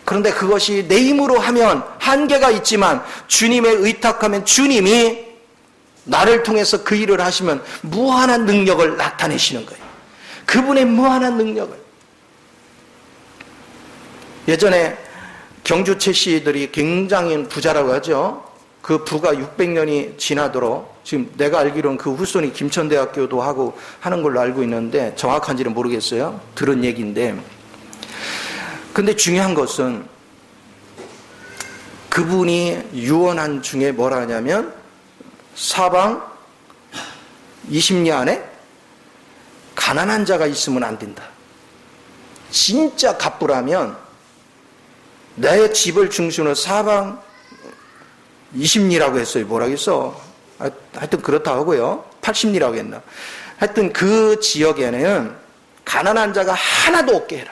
그런데 그것이 내 힘으로 하면 한계가 있지만 주님의 의탁하면 주님이 나를 통해서 그 일을 하시면 무한한 능력을 나타내시는 거예요. 그분의 무한한 능력을. 예전에 경주 최씨들이 굉장히 부자라고 하죠. 그 부가 600년이 지나도록 지금 내가 알기로는 그 후손이 김천대학교도 하고 하는 걸로 알고 있는데 정확한지는 모르겠어요. 들은 얘기인데. 근데 중요한 것은 그분이 유언한 중에 뭐라 하냐면 사방 20리 안에 가난한 자가 있으면 안 된다. 진짜 갑부라면 내 집을 중심으로 사방 20리라고 했어요. 뭐라고 했어? 하여튼 그렇다 하고요. 80리라고 했나. 하여튼 그 지역에는 가난한 자가 하나도 없게 해라.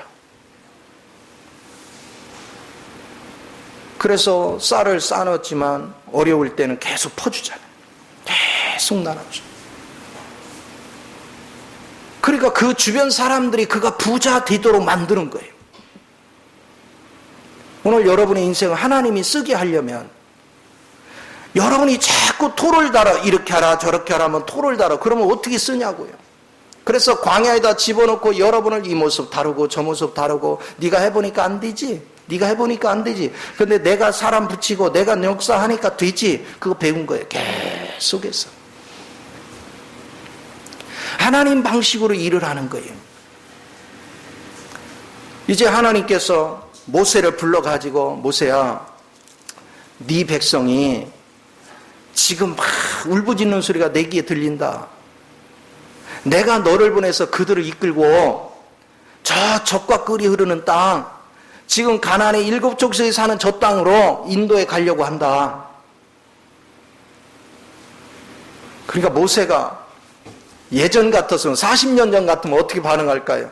그래서 쌀을 싸놨지만 어려울 때는 계속 퍼주잖아요. 계속 나눠줘. 그러니까 그 주변 사람들이 그가 부자 되도록 만드는 거예요. 오늘 여러분의 인생을 하나님이 쓰게 하려면 여러분이 자꾸 토를 달아 이렇게 하라 저렇게 하라 하면 토를 달아. 그러면 어떻게 쓰냐고요. 그래서 광야에다 집어넣고 여러분을 이 모습 다루고 저 모습 다루고 네가 해보니까 안 되지. 네가 해보니까 안 되지. 근데 내가 사람 붙이고 내가 역사하니까 되지. 그거 배운 거예요. 계속해서. 하나님 방식으로 일을 하는 거예요. 이제 하나님께서 모세를 불러가지고 모세야 네 백성이 지금 막 울부짖는 소리가 내 귀에 들린다. 내가 너를 보내서 그들을 이끌고 저 젖과 꿀이 흐르는 땅 지금 가나안의 7족속이 사는 저 땅으로 인도에 가려고 한다. 그러니까 모세가 예전 같았으면 40년 전 같으면 어떻게 반응할까요?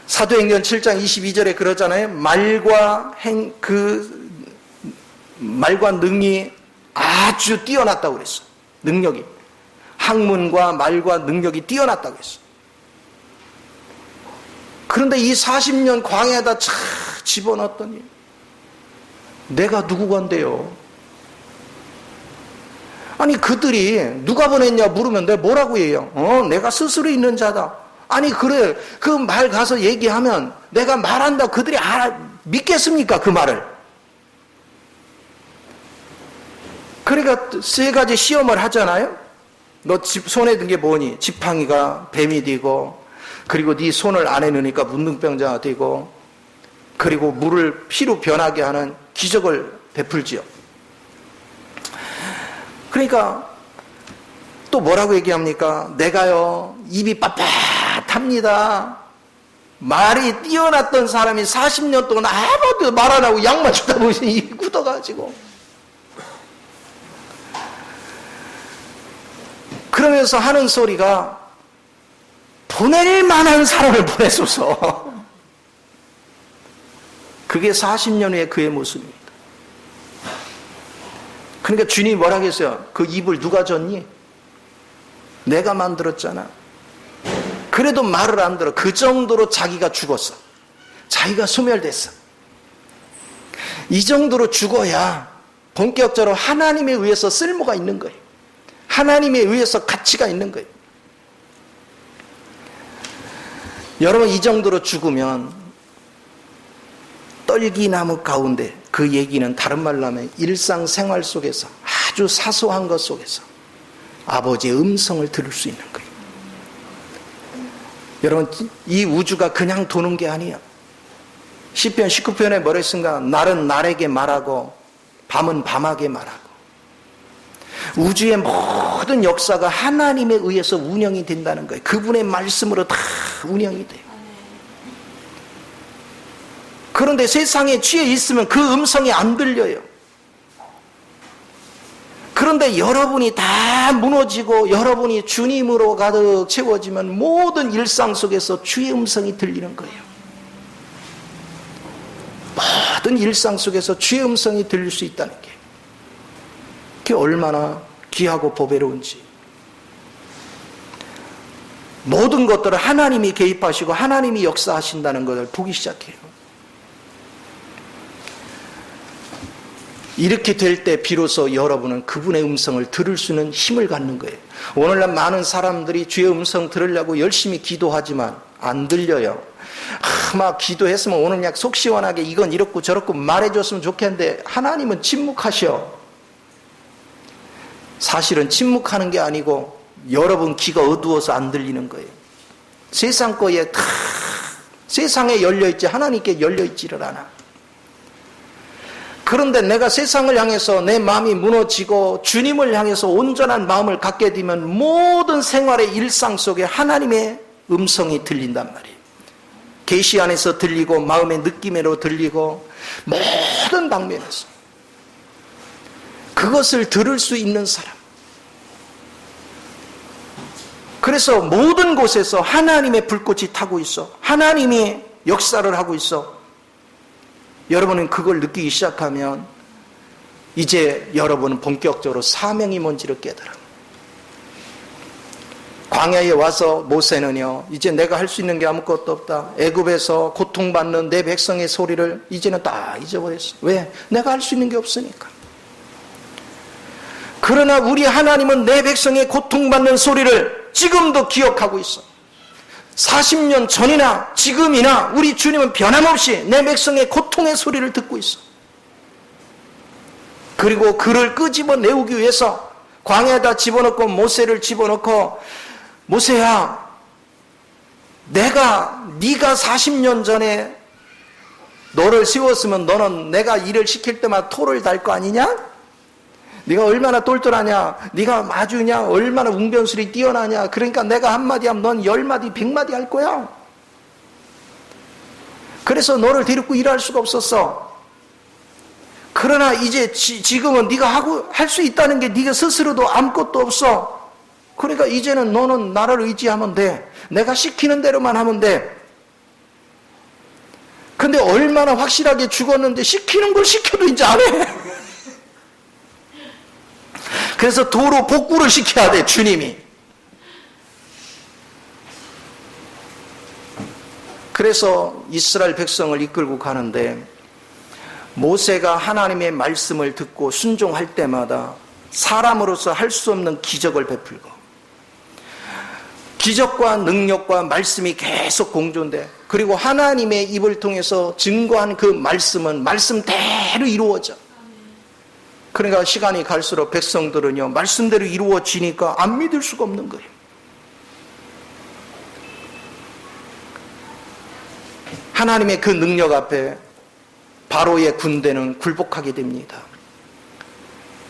사도행전 7장 22절에 그러잖아요. 말과 능이 아주 뛰어났다고 그랬어. 능력이. 학문과 말과 능력이 뛰어났다고 했어. 그런데 이 40년 광야에다 차 집어넣었더니 내가 누구건데요? 아니 그들이 누가 보냈냐 물으면 내가 뭐라고 해요? 내가 스스로 있는 자다. 아니 그래 그 말 가서 얘기하면 내가 말한다 그들이 믿겠습니까 그 말을? 그러니까 세 가지 시험을 하잖아요. 너 손에 든 게 뭐니? 지팡이가 뱀이 되고 그리고 네 손을 안에 넣으니까 문둥병자가 되고 그리고 물을 피로 변하게 하는 기적을 베풀지요. 그러니까 또 뭐라고 얘기합니까? 내가요 입이 빳빳합니다. 말이 뛰어났던 사람이 40년 동안 아무것도 말 안 하고 약만 주다 보니 입이 굳어가지고 그러면서 하는 소리가 보낼 만한 사람을 보내소서. 그게 40년 후에 그의 모습입니다. 그러니까 주님이 뭐라고 했어요? 그 입을 누가 줬니? 내가 만들었잖아. 그래도 말을 안 들어. 그 정도로 자기가 죽었어. 자기가 소멸됐어. 이 정도로 죽어야 본격적으로 하나님에 의해서 쓸모가 있는 거예요. 하나님에 의해서 가치가 있는 거예요. 여러분 이 정도로 죽으면 떨기나무 가운데 그 얘기는 다른 말로 하면 일상생활 속에서 아주 사소한 것 속에서 아버지의 음성을 들을 수 있는 거예요. 여러분 이 우주가 그냥 도는 게 아니에요. 시편 19편에 뭐라 했습니까? 날은 날에게 말하고 밤은 밤에게 말하고 우주의 모든 역사가 하나님에 의해서 운영이 된다는 거예요. 그분의 말씀으로 다 운영이 돼요. 그런데 세상에 취해 있으면 그 음성이 안 들려요. 그런데 여러분이 다 무너지고 여러분이 주님으로 가득 채워지면 모든 일상 속에서 주의 음성이 들리는 거예요. 모든 일상 속에서 주의 음성이 들릴 수 있다는 게 그게 얼마나 귀하고 보배로운지. 모든 것들을 하나님이 개입하시고 하나님이 역사하신다는 것을 보기 시작해요. 이렇게 될 때 비로소 여러분은 그분의 음성을 들을 수 있는 힘을 갖는 거예요. 오늘날 많은 사람들이 주의 음성 들으려고 열심히 기도하지만 안 들려요. 막 기도했으면 오늘 그냥 속 시원하게 이건 이렇고 저렇고 말해줬으면 좋겠는데 하나님은 침묵하셔. 사실은 침묵하는 게 아니고 여러분 귀가 어두워서 안 들리는 거예요. 세상 거에 다 세상에 열려있지 하나님께 열려있지를 않아. 그런데 내가 세상을 향해서 내 마음이 무너지고 주님을 향해서 온전한 마음을 갖게 되면 모든 생활의 일상 속에 하나님의 음성이 들린단 말이에요. 계시 안에서 들리고 마음의 느낌으로 들리고 모든 방면에서 그것을 들을 수 있는 사람. 그래서 모든 곳에서 하나님의 불꽃이 타고 있어. 하나님이 역사를 하고 있어. 여러분은 그걸 느끼기 시작하면 이제 여러분은 본격적으로 사명이 뭔지를 깨달아. 광야에 와서 모세는요, 이제 내가 할 수 있는 게 아무것도 없다. 애굽에서 고통받는 내 백성의 소리를 이제는 다 잊어버렸어. 왜? 내가 할 수 있는 게 없으니까. 그러나 우리 하나님은 내 백성의 고통받는 소리를 지금도 기억하고 있어. 40년 전이나 지금이나 우리 주님은 변함없이 내 백성의 고통의 소리를 듣고 있어. 그리고 그를 끄집어내우기 위해서 광야에다 집어넣고 모세를 집어넣고, 모세야, 네가 40년 전에 너를 세웠으면 너는 내가 일을 시킬 때마다 토를 달 거 아니냐? 네가 얼마나 똘똘하냐? 네가 아주 그냥 얼마나 웅변술이 뛰어나냐? 그러니까 내가 한마디 하면 넌 10마디, 100마디 할 거야. 그래서 너를 데리고 일할 수가 없었어. 그러나 이제 지금은 네가 할 수 있다는 게 네가 스스로도 아무것도 없어. 그러니까 이제는 너는 나를 의지하면 돼. 내가 시키는 대로만 하면 돼. 근데 얼마나 확실하게 죽었는데 시키는 걸 시켜도 이제 안 해. 그래서 도로 복구를 시켜야 돼, 주님이. 그래서 이스라엘 백성을 이끌고 가는데 모세가 하나님의 말씀을 듣고 순종할 때마다 사람으로서 할 수 없는 기적을 베풀고 기적과 능력과 말씀이 계속 공존돼. 그리고 하나님의 입을 통해서 증거한 그 말씀은 말씀대로 이루어져. 그러니까 시간이 갈수록 백성들은요, 말씀대로 이루어지니까 안 믿을 수가 없는 거예요. 하나님의 그 능력 앞에 바로의 군대는 굴복하게 됩니다.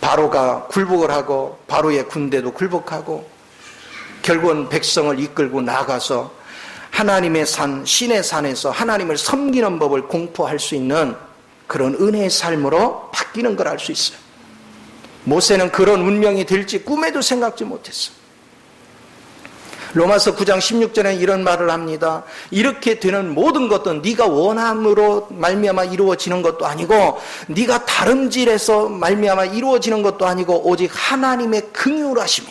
바로가 굴복을 하고 바로의 군대도 굴복하고 결국은 백성을 이끌고 나가서 하나님의 산, 신의 산에서 하나님을 섬기는 법을 공포할 수 있는 그런 은혜의 삶으로 바뀌는 걸 알 수 있어요. 모세는 그런 운명이 될지 꿈에도 생각지 못했어. 로마서 9장 16절에 이런 말을 합니다. 이렇게 되는 모든 것도 네가 원함으로 말미암아 이루어지는 것도 아니고 네가 다름질해서 말미암아 이루어지는 것도 아니고 오직 하나님의 긍휼하심이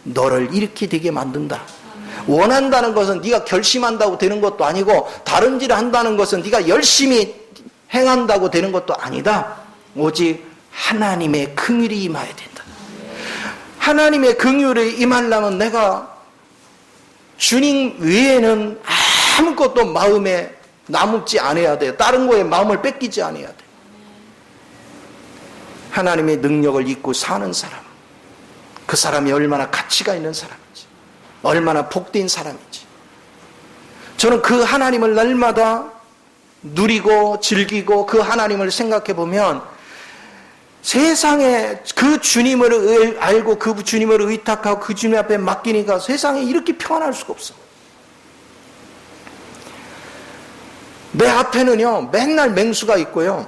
너를 이렇게 되게 만든다. 원한다는 것은 네가 결심한다고 되는 것도 아니고 다름질을 한다는 것은 네가 열심히 행한다고 되는 것도 아니다. 오직 하나님의 긍휼이 임해야 된다. 하나님의 긍휼이 임하려면 내가 주님 외에는 아무것도 마음에 남지 않아야 돼요. 다른 거에 마음을 뺏기지 않아야 돼요. 하나님의 능력을 잊고 사는 사람, 그 사람이 얼마나 가치가 있는 사람인지, 얼마나 복된 사람인지. 저는 그 하나님을 날마다 누리고 즐기고 그 하나님을 생각해 보면 세상에 그 주님을 알고 그 주님을 의탁하고 그 주님 앞에 맡기니까 세상에 이렇게 평안할 수가 없어. 내 앞에는요 맨날 맹수가 있고요,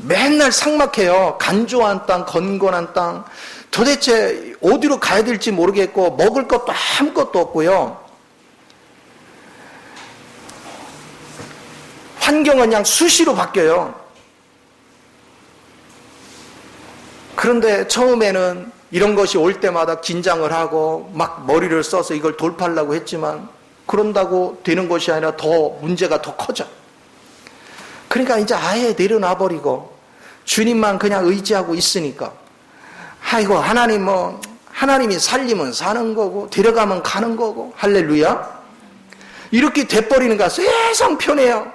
맨날 삭막해요. 간조한 땅, 건건한 땅, 도대체 어디로 가야 될지 모르겠고 먹을 것도 아무것도 없고요, 환경은 그냥 수시로 바뀌어요. 그런데 처음에는 이런 것이 올 때마다 긴장을 하고 막 머리를 써서 이걸 돌파하려고 했지만 그런다고 되는 것이 아니라 더 문제가 더 커져. 그러니까 이제 아예 내려놔버리고 주님만 그냥 의지하고 있으니까 아이고 하나님 하나님이 살리면 사는 거고 데려가면 가는 거고 할렐루야. 이렇게 돼버리니까 세상 편해요.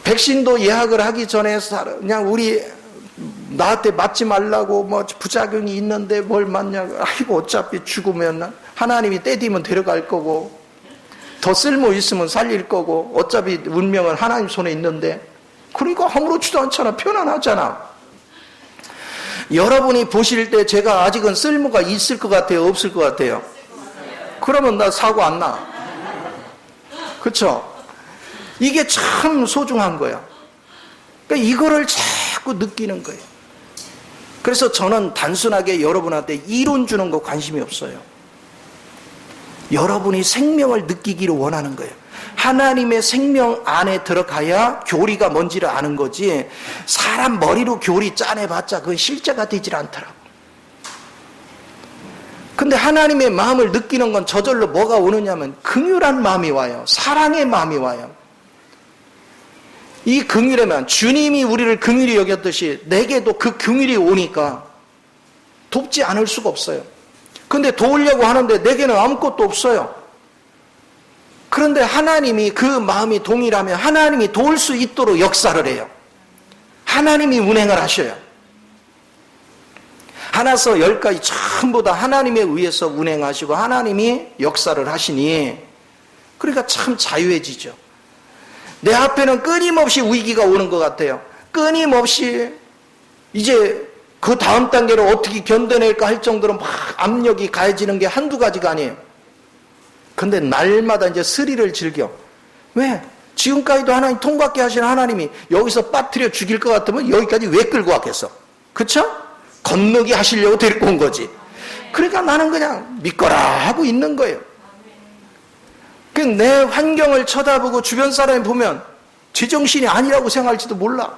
백신도 예약을 하기 전에 그냥 우리 나한테 맞지 말라고 뭐 부작용이 있는데 뭘 맞냐고. 아이고 어차피 죽으면 하나님이 때리면 데려갈 거고 더 쓸모 있으면 살릴 거고 어차피 운명은 하나님 손에 있는데, 그러니까 아무렇지도 않잖아. 편안하잖아. 여러분이 보실 때 제가 아직은 쓸모가 있을 것 같아요? 없을 것 같아요? 그러면 나 사고 안 나. 그렇죠? 이게 참 소중한 거야. 그러니까 이거를 자꾸 느끼는 거예요. 그래서 저는 단순하게 여러분한테 이론 주는 거 관심이 없어요. 여러분이 생명을 느끼기를 원하는 거예요. 하나님의 생명 안에 들어가야 교리가 뭔지를 아는 거지, 사람 머리로 교리 짜내봤자 그건 실제가 되질 않더라고. 근데 하나님의 마음을 느끼는 건 저절로 뭐가 오느냐면 긍휼한 마음이 와요. 사랑의 마음이 와요. 이 긍휼에만 주님이 우리를 긍휼히 여겼듯이 내게도 그 긍휼이 오니까 돕지 않을 수가 없어요. 근데 도우려고 하는데 내게는 아무것도 없어요. 그런데 하나님이 그 마음이 동일하면 하나님이 도울 수 있도록 역사를 해요. 하나님이 운행을 하셔요. 하나서 열까지 전부 다 하나님에 의해서 운행하시고 하나님이 역사를 하시니, 그러니까 참 자유해지죠. 내 앞에는 끊임없이 위기가 오는 것 같아요. 끊임없이 이제 그 다음 단계로 어떻게 견뎌낼까 할 정도로 막 압력이 가해지는 게 한두 가지가 아니에요. 근데 날마다 이제 스릴을 즐겨. 왜? 지금까지도 하나님 통받게 하신 하나님이 여기서 빠뜨려 죽일 것 같으면 여기까지 왜 끌고 왔겠어? 그쵸? 건너게 하시려고 데리고 온 거지. 그러니까 나는 그냥 믿거라 하고 있는 거예요. 내 환경을 쳐다보고 주변 사람이 보면 제정신이 아니라고 생각할지도 몰라.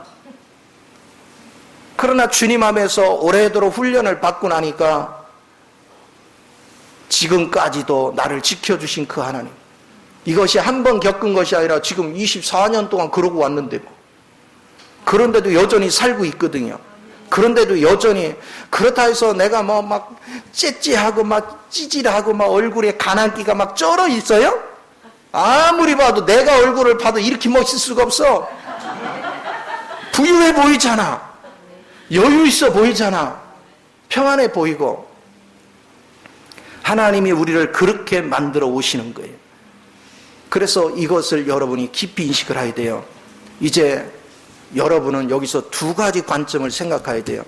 그러나 주님 앞에서 오래도록 훈련을 받고 나니까 지금까지도 나를 지켜주신 그 하나님, 이것이 한 번 겪은 것이 아니라 지금 24년 동안 그러고 왔는데, 그런데도 여전히 살고 있거든요. 그런데도 여전히, 그렇다 해서 내가 뭐 막 째찌하고 막 찌질하고 막 얼굴에 가난기가 막 쩔어 있어요? 아무리 봐도, 내가 얼굴을 봐도 이렇게 멋있을 수가 없어. 부유해 보이잖아. 여유 있어 보이잖아. 평안해 보이고. 하나님이 우리를 그렇게 만들어 오시는 거예요. 그래서 이것을 여러분이 깊이 인식을 해야 돼요. 이제 여러분은 여기서 두 가지 관점을 생각해야 돼요.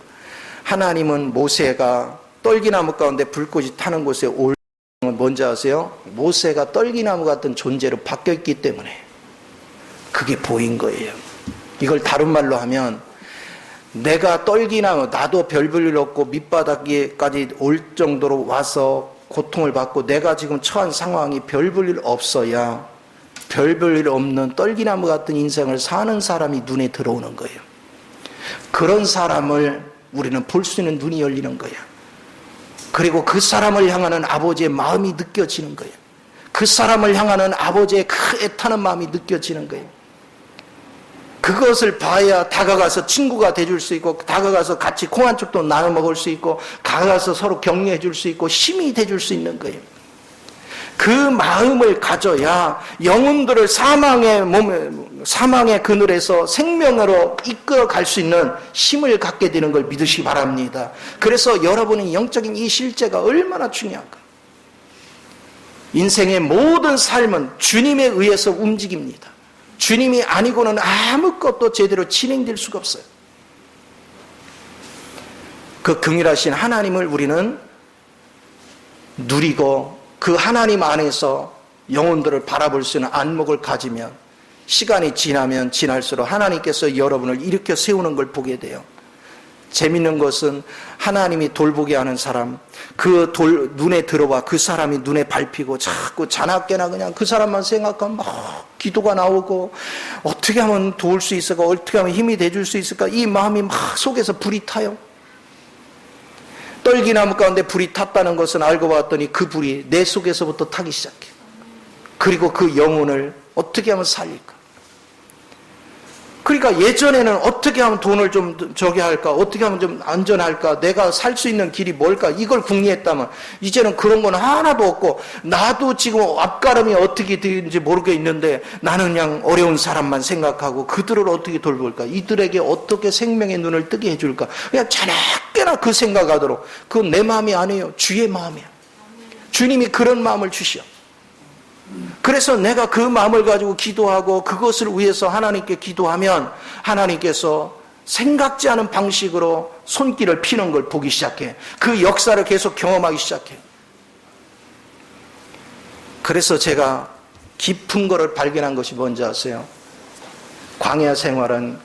하나님은 모세가 떨기나무 가운데 불꽃이 타는 곳에 올 뭔지 아세요? 모세가 떨기나무 같은 존재로 바뀌었기 때문에 그게 보인 거예요. 이걸 다른 말로 하면, 내가 떨기나무, 나도 별 볼 일 없고 밑바닥까지 올 정도로 와서 고통을 받고 내가 지금 처한 상황이 별 볼 일 없어야 별 볼 일 없는 떨기나무 같은 인생을 사는 사람이 눈에 들어오는 거예요. 그런 사람을 우리는 볼 수 있는 눈이 열리는 거예요. 그리고 그 사람을 향하는 아버지의 마음이 느껴지는 거예요. 그 사람을 향하는 아버지의 그 애타는 마음이 느껴지는 거예요. 그것을 봐야 다가가서 친구가 돼줄 수 있고, 다가가서 같이 콩 한 쪽도 나눠 먹을 수 있고, 다가가서 서로 격려해 줄 수 있고, 힘이 돼줄 수 있는 거예요. 그 마음을 가져야 영혼들을 사망의 그늘에서 생명으로 이끌어 갈 수 있는 힘을 갖게 되는 걸 믿으시기 바랍니다. 그래서 여러분의 영적인 이 실제가 얼마나 중요한가. 인생의 모든 삶은 주님에 의해서 움직입니다. 주님이 아니고는 아무것도 제대로 진행될 수가 없어요. 그 긍휼하신 하나님을 우리는 누리고 그 하나님 안에서 영혼들을 바라볼 수 있는 안목을 가지면 시간이 지나면 지날수록 하나님께서 여러분을 일으켜 세우는 걸 보게 돼요. 재밌는 것은 하나님이 돌보게 하는 사람, 그 눈에 들어와 그 사람이 눈에 밟히고 자꾸 자나깨나 그냥 그 사람만 생각하면 막 기도가 나오고, 어떻게 하면 도울 수 있을까, 어떻게 하면 힘이 돼줄 수 있을까, 이 마음이 막 속에서 불이 타요. 떨기나무 가운데 불이 탔다는 것은 알고 봤더니 그 불이 내 속에서부터 타기 시작해요. 그리고 그 영혼을 어떻게 하면 살릴까. 그러니까 예전에는 어떻게 하면 돈을 좀 저기 할까, 어떻게 하면 좀 안전할까, 내가 살 수 있는 길이 뭘까, 이걸 궁리했다면 이제는 그런 건 하나도 없고, 나도 지금 앞가름이 어떻게 되는지 모르겠는데 나는 그냥 어려운 사람만 생각하고 그들을 어떻게 돌볼까, 이들에게 어떻게 생명의 눈을 뜨게 해줄까, 그냥 자나깨나 그 생각하도록. 그건 내 마음이 아니에요. 주의 마음이에요. 주님이 그런 마음을 주시오. 그래서 내가 그 마음을 가지고 기도하고 그것을 위해서 하나님께 기도하면 하나님께서 생각지 않은 방식으로 손길을 피는 걸 보기 시작해. 그 역사를 계속 경험하기 시작해. 그래서 제가 깊은 거를 발견한 것이 뭔지 아세요? 광야 생활은,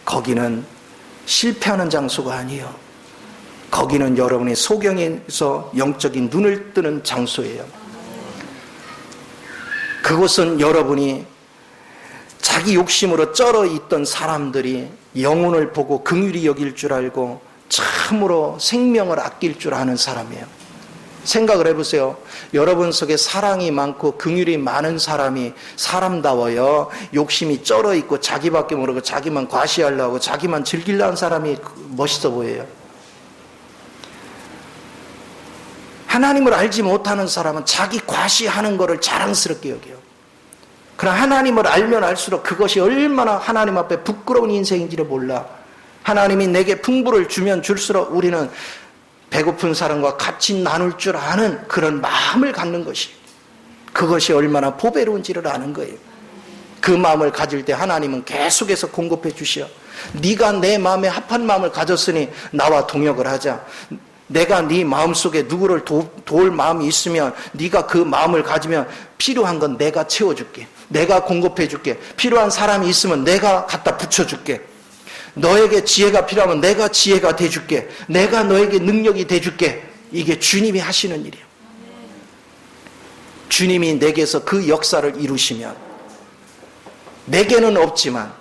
거기는 실패하는 장소가 아니에요. 거기는 여러분이 소경에서 영적인 눈을 뜨는 장소예요. 그곳은 여러분이 자기 욕심으로 쩔어 있던 사람들이 영혼을 보고 긍휼히 여길 줄 알고 참으로 생명을 아낄 줄 아는 사람이에요. 생각을 해보세요. 여러분 속에 사랑이 많고 긍휼이 많은 사람이 사람다워요. 욕심이 쩔어 있고 자기밖에 모르고 자기만 과시하려고 자기만 즐기려는 사람이 멋있어 보여요. 하나님을 알지 못하는 사람은 자기 과시하는 것을 자랑스럽게 여겨요. 그러나 하나님을 알면 알수록 그것이 얼마나 하나님 앞에 부끄러운 인생인지를 몰라. 하나님이 내게 풍부를 주면 줄수록 우리는 배고픈 사람과 같이 나눌 줄 아는 그런 마음을 갖는 것이, 그것이 얼마나 보배로운지를 아는 거예요. 그 마음을 가질 때 하나님은 계속해서 공급해 주시오. 네가 내 마음에 합한 마음을 가졌으니 나와 동역을 하자. 내가 네 마음속에 누구를 도울 마음이 있으면 네가 그 마음을 가지면 필요한 건 내가 채워줄게. 내가 공급해 줄게. 필요한 사람이 있으면 내가 갖다 붙여줄게. 너에게 지혜가 필요하면 내가 지혜가 돼줄게. 내가 너에게 능력이 돼줄게. 이게 주님이 하시는 일이에요. 주님이 내게서 그 역사를 이루시면 내게는 없지만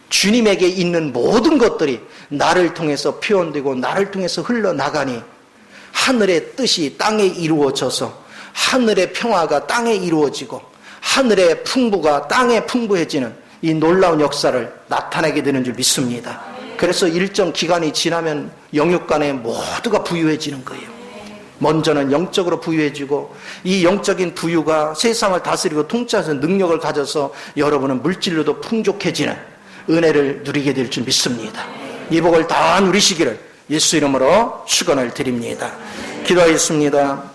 주님에게 있는 모든 것들이 나를 통해서 표현되고 나를 통해서 흘러나가니 하늘의 뜻이 땅에 이루어져서 하늘의 평화가 땅에 이루어지고 하늘의 풍부가 땅에 풍부해지는 이 놀라운 역사를 나타내게 되는 줄 믿습니다. 그래서 일정 기간이 지나면 영육간에 모두가 부유해지는 거예요. 먼저는 영적으로 부유해지고 이 영적인 부유가 세상을 다스리고 통치하는 능력을 가져서 여러분은 물질로도 풍족해지는 은혜를 누리게 될 줄 믿습니다. 이 복을 다 누리시기를 예수 이름으로 축원을 드립니다. 기도하겠습니다.